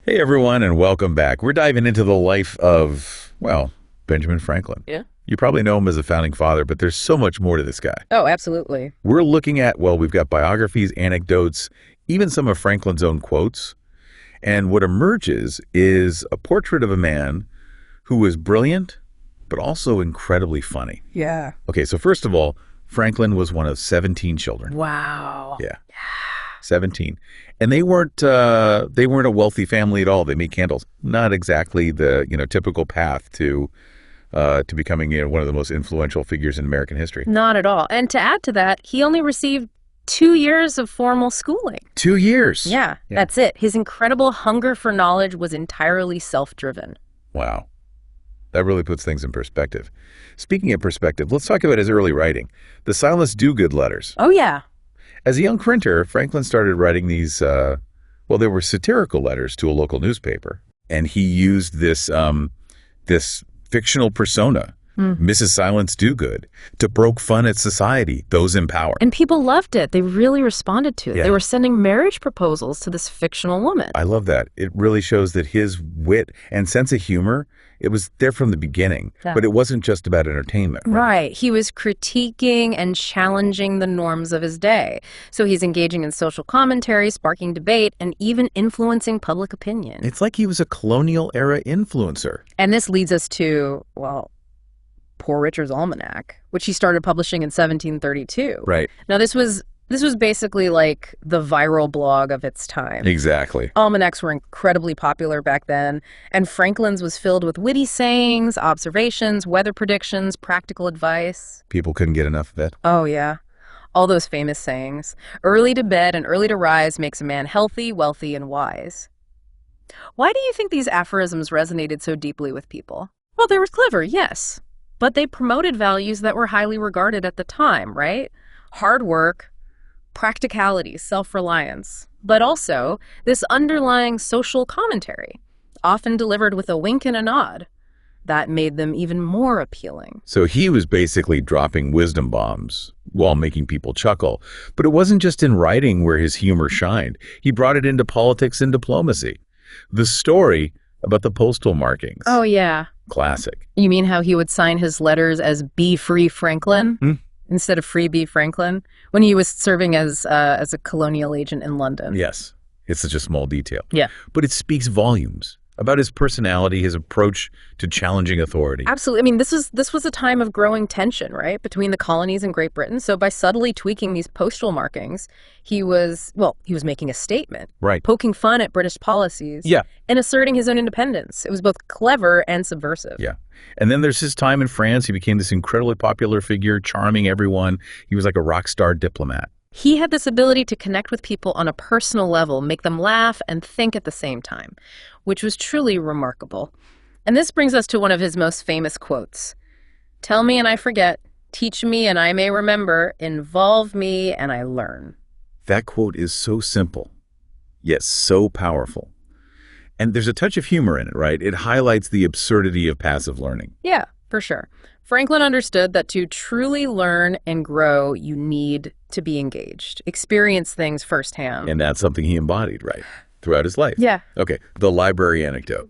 Hey, everyone, and welcome back. We're diving into the life of, well, Benjamin Franklin. Yeah. You probably know him as a founding father, but there's so much more to this guy. Oh, absolutely. We're looking at, well, we've got biographies, anecdotes, even some of Franklin's own quotes. And what emerges is a portrait of a man who was brilliant, but also incredibly funny. Yeah. Okay, so first of all, Franklin was one of 17 children. Wow. Yeah. 17. And they weren't a wealthy family at all. They made candles. Not exactly the, typical path to becoming, one of the most influential figures in American history. Not at all. And to add to that, he only received 2 years of formal schooling. 2 years. Yeah, that's it. His incredible hunger for knowledge was entirely self-driven. Wow. That really puts things in perspective. Speaking of perspective, let's talk about his early writing. The Silas Dogood letters. Oh, yeah. As a young printer, Franklin started writing these, they were satirical letters to a local newspaper. And he used this fictional persona, Mrs. Silence Dogood, to poke fun at society, those in power. And people loved it. They really responded to it. Yeah. They were sending marriage proposals to this fictional woman. I love that. It really shows that his wit and sense of humor, it was there from the beginning, but it wasn't just about entertainment. Right. He was critiquing and challenging the norms of his day. So he's engaging in social commentary, sparking debate, and even influencing public opinion. It's like he was a colonial era influencer. And this leads us to, well, Poor Richard's Almanac, which he started publishing in 1732. Right. Now, this was basically like the viral blog of its time. Exactly. Almanacs were incredibly popular back then, and Franklin's was filled with witty sayings, observations, weather predictions, practical advice. People couldn't get enough of it. Oh, yeah. All those famous sayings. Early to bed and early to rise makes a man healthy, wealthy, and wise. Why do you think these aphorisms resonated so deeply with people? Well, they were clever, yes. But they promoted values that were highly regarded at the time, right? Hard work, practicality, self-reliance, but also this underlying social commentary, often delivered with a wink and a nod. That made them even more appealing. So he was basically dropping wisdom bombs while making people chuckle. But it wasn't just in writing where his humor shined. He brought it into politics and diplomacy. The story about the postal markings. Oh, yeah. Classic. You mean how he would sign his letters as B. Free Franklin instead of Free B. Franklin when he was serving as a colonial agent in London? Yes. It's such a small detail. Yeah. But it speaks volumes about his personality, his approach to challenging authority. Absolutely. I mean, this was a time of growing tension, right, between the colonies and Great Britain. So by subtly tweaking these postal markings, he was making a statement. Right. Poking fun at British policies. Yeah. And asserting his own independence. It was both clever and subversive. Yeah. And then there's his time in France. He became this incredibly popular figure, charming everyone. He was like a rock star diplomat. He had this ability to connect with people on a personal level, make them laugh and think at the same time, which was truly remarkable. And this brings us to one of his most famous quotes. "Tell me and I forget, teach me and I may remember, involve me and I learn." That quote is so simple, yet so powerful. And there's a touch of humor in it, right? It highlights the absurdity of passive learning. Yeah, for sure. Franklin understood that to truly learn and grow, you need to be engaged, experience things firsthand. And that's something he embodied, right, throughout his life. Yeah. Okay, the library anecdote.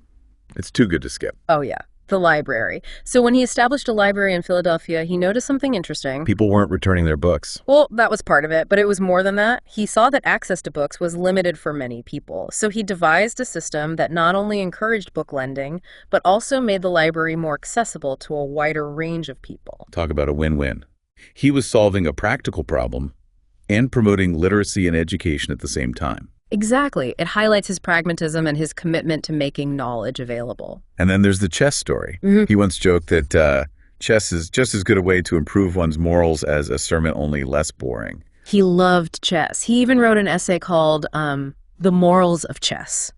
It's too good to skip. Oh, yeah. The library. So when he established a library in Philadelphia, he noticed something interesting. People weren't returning their books. Well, that was part of it, but it was more than that. He saw that access to books was limited for many people. So he devised a system that not only encouraged book lending, but also made the library more accessible to a wider range of people. Talk about a win-win. He was solving a practical problem and promoting literacy and education at the same time. Exactly. It highlights his pragmatism and his commitment to making knowledge available. And then there's the chess story. He once joked that chess is just as good a way to improve one's morals as a sermon, only less boring. He loved chess. He even wrote an essay called The Morals of Chess,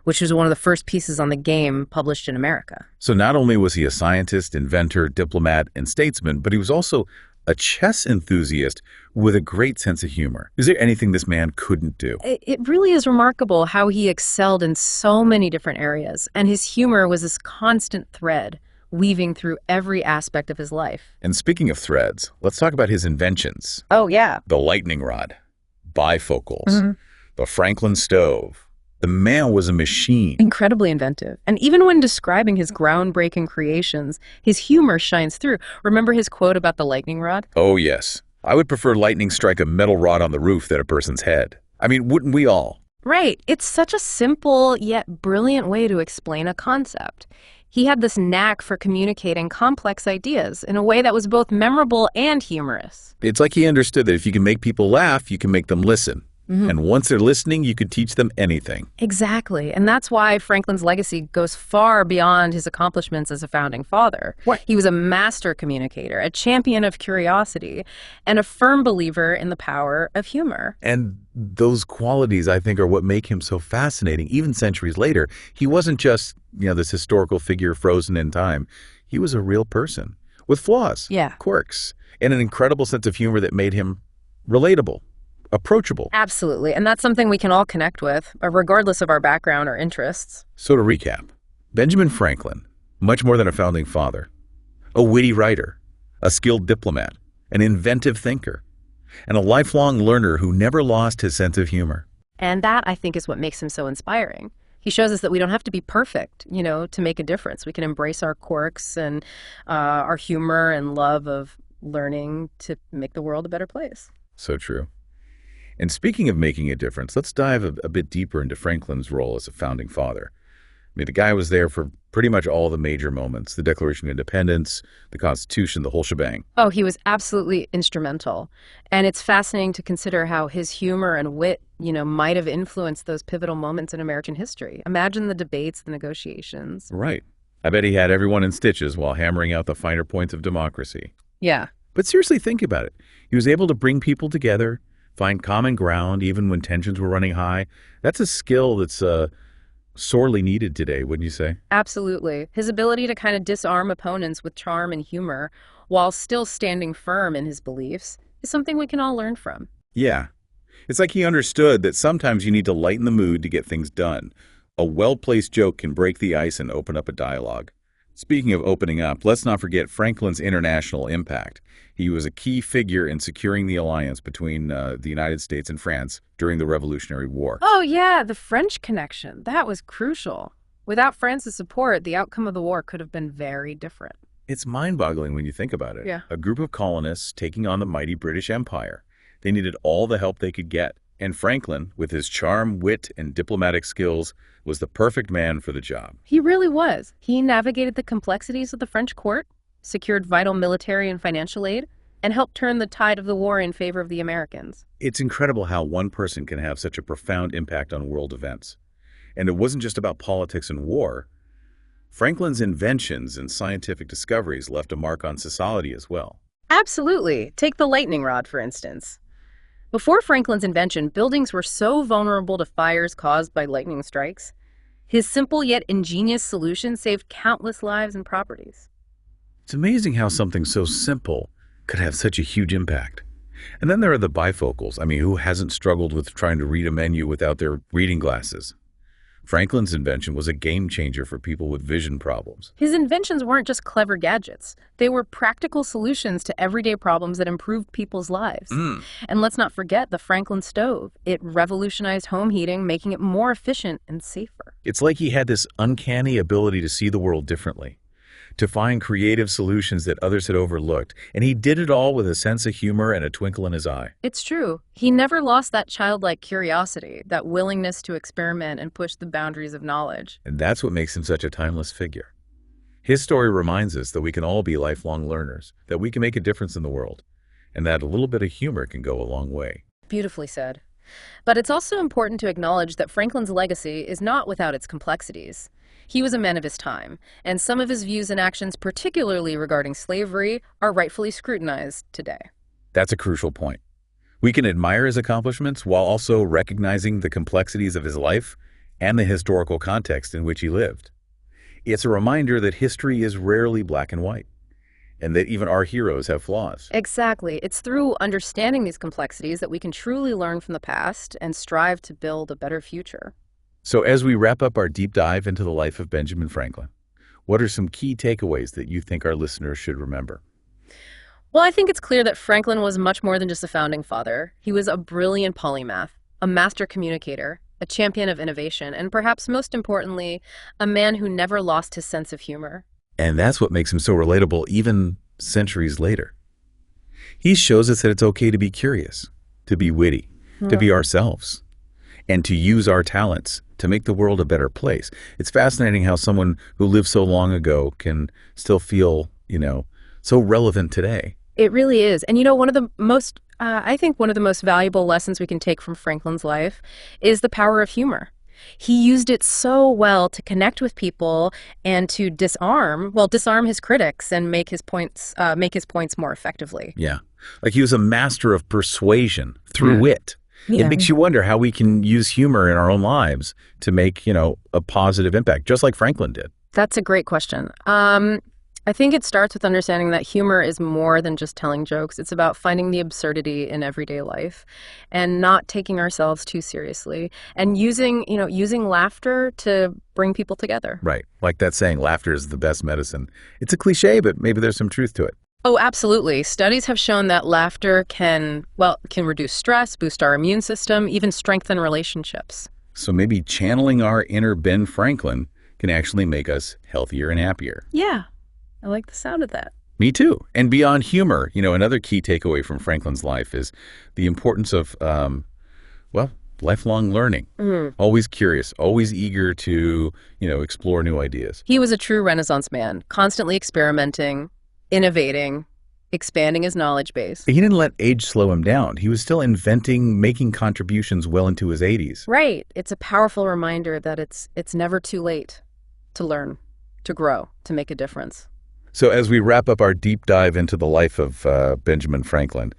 which was one of the first pieces on the game published in America. So not only was he a scientist, inventor, diplomat, and statesman, but he was also a chess enthusiast with a great sense of humor. Is there anything this man couldn't do? It really is remarkable how he excelled in so many different areas, and his humor was this constant thread weaving through every aspect of his life. And speaking of threads, let's talk about his inventions. Oh, yeah. The lightning rod, bifocals, the Franklin stove, The man was a machine. Incredibly inventive. And even when describing his groundbreaking creations, his humor shines through. Remember his quote about the lightning rod? Oh, yes. I would prefer lightning strike a metal rod on the roof than a person's head. I mean, wouldn't we all? Right. It's such a simple yet brilliant way to explain a concept. He had this knack for communicating complex ideas in a way that was both memorable and humorous. It's like he understood that if you can make people laugh, you can make them listen. And once they're listening, you can teach them anything. Exactly. And that's why Franklin's legacy goes far beyond his accomplishments as a founding father. What? He was a master communicator, a champion of curiosity, and a firm believer in the power of humor. And those qualities, I think, are what make him so fascinating. Even centuries later, he wasn't just, this historical figure frozen in time. He was a real person with flaws, quirks, and an incredible sense of humor that made him relatable, approachable. Absolutely. And that's something we can all connect with, regardless of our background or interests. So to recap, Benjamin Franklin, much more than a founding father, a witty writer, a skilled diplomat, an inventive thinker, and a lifelong learner who never lost his sense of humor. And that, I think, is what makes him so inspiring. He shows us that we don't have to be perfect, to make a difference. We can embrace our quirks and our humor and love of learning to make the world a better place. So true. And speaking of making a difference, let's dive a bit deeper into Franklin's role as a founding father. I mean, the guy was there for pretty much all the major moments, the Declaration of Independence, the Constitution, the whole shebang. Oh, he was absolutely instrumental. And it's fascinating to consider how his humor and wit, might have influenced those pivotal moments in American history. Imagine the debates, the negotiations. Right. I bet he had everyone in stitches while hammering out the finer points of democracy. Yeah. But seriously, think about it. He was able to bring people together, find common ground even when tensions were running high. That's a skill that's sorely needed today, wouldn't you say? Absolutely. His ability to kind of disarm opponents with charm and humor while still standing firm in his beliefs is something we can all learn from. Yeah. It's like he understood that sometimes you need to lighten the mood to get things done. A well-placed joke can break the ice and open up a dialogue. Speaking of opening up, let's not forget Franklin's international impact. He was a key figure in securing the alliance between the United States and France during the Revolutionary War. Oh, yeah, the French connection. That was crucial. Without France's support, the outcome of the war could have been very different. It's mind-boggling when you think about it. Yeah. A group of colonists taking on the mighty British Empire. They needed all the help they could get. And Franklin, with his charm, wit, and diplomatic skills, was the perfect man for the job. He really was. He navigated the complexities of the French court, secured vital military and financial aid, and helped turn the tide of the war in favor of the Americans. It's incredible how one person can have such a profound impact on world events. And it wasn't just about politics and war. Franklin's inventions and scientific discoveries left a mark on society as well. Absolutely. Take the lightning rod, for instance. Before Franklin's invention, buildings were so vulnerable to fires caused by lightning strikes. His simple yet ingenious solution saved countless lives and properties. It's amazing how something so simple could have such a huge impact. And then there are the bifocals. I mean, who hasn't struggled with trying to read a menu without their reading glasses? Franklin's invention was a game changer for people with vision problems. His inventions weren't just clever gadgets. They were practical solutions to everyday problems that improved people's lives. And let's not forget the Franklin stove. It revolutionized home heating, making it more efficient and safer. It's like he had this uncanny ability to see the world differently, to find creative solutions that others had overlooked. And he did it all with a sense of humor and a twinkle in his eye. It's true. He never lost that childlike curiosity, that willingness to experiment and push the boundaries of knowledge. And that's what makes him such a timeless figure. His story reminds us that we can all be lifelong learners, that we can make a difference in the world, and that a little bit of humor can go a long way. Beautifully said. But it's also important to acknowledge that Franklin's legacy is not without its complexities. He was a man of his time, and some of his views and actions, particularly regarding slavery, are rightfully scrutinized today. That's a crucial point. We can admire his accomplishments while also recognizing the complexities of his life and the historical context in which he lived. It's a reminder that history is rarely black and white, and that even our heroes have flaws. Exactly. It's through understanding these complexities that we can truly learn from the past and strive to build a better future. So as we wrap up our deep dive into the life of Benjamin Franklin, what are some key takeaways that you think our listeners should remember? Well, I think it's clear that Franklin was much more than just a founding father. He was a brilliant polymath, a master communicator, a champion of innovation, and perhaps most importantly, a man who never lost his sense of humor. And that's what makes him so relatable even centuries later. He shows us that it's okay to be curious, to be witty, to be ourselves, and to use our talents to make the world a better place. It's fascinating how someone who lived so long ago can still feel, so relevant today. It really is. And one of the most, I think one of the most valuable lessons we can take from Franklin's life is the power of humor. He used it so well to connect with people and to disarm his critics and make his points more effectively. Yeah. Like he was a master of persuasion through wit. Yeah. It makes you wonder how we can use humor in our own lives to make, a positive impact, just like Franklin did. That's a great question. I think it starts with understanding that humor is more than just telling jokes. It's about finding the absurdity in everyday life and not taking ourselves too seriously and using laughter to bring people together. Right. Like that saying, laughter is the best medicine. It's a cliche, but maybe there's some truth to it. Oh, absolutely. Studies have shown that laughter can reduce stress, boost our immune system, even strengthen relationships. So maybe channeling our inner Ben Franklin can actually make us healthier and happier. Yeah, I like the sound of that. Me too. And beyond humor, another key takeaway from Franklin's life is the importance of, lifelong learning. Always curious, always eager to, explore new ideas. He was a true Renaissance man, constantly experimenting, innovating, expanding his knowledge base. He didn't let age slow him down. He was still inventing, making contributions well into his 80s. Right. It's a powerful reminder that it's never too late to learn, to grow, to make a difference. So as we wrap up our deep dive into the life of Benjamin Franklin,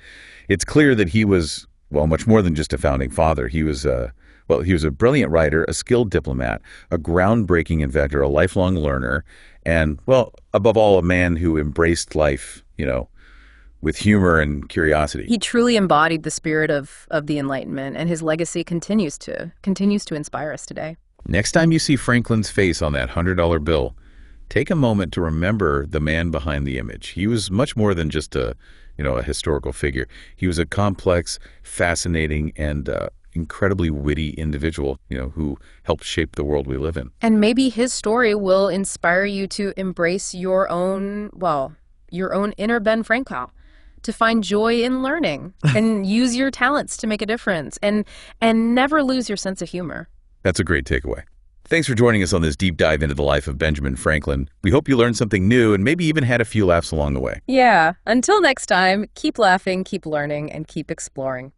it's clear that he was, much more than just a founding father. He was a brilliant writer, a skilled diplomat, a groundbreaking inventor, a lifelong learner, and, above all, a man who embraced life, with humor and curiosity. He truly embodied the spirit of the Enlightenment, and his legacy continues to inspire us today. Next time you see Franklin's face on that $100 bill, take a moment to remember the man behind the image. He was much more than just a historical figure. He was a complex, fascinating, and incredibly witty individual, who helped shape the world we live in. And maybe his story will inspire you to embrace your own inner Ben Franklin, to find joy in learning and use your talents to make a difference and never lose your sense of humor. That's a great takeaway. Thanks for joining us on this deep dive into the life of Benjamin Franklin. We hope you learned something new and maybe even had a few laughs along the way. Yeah. Until next time, keep laughing, keep learning, and keep exploring.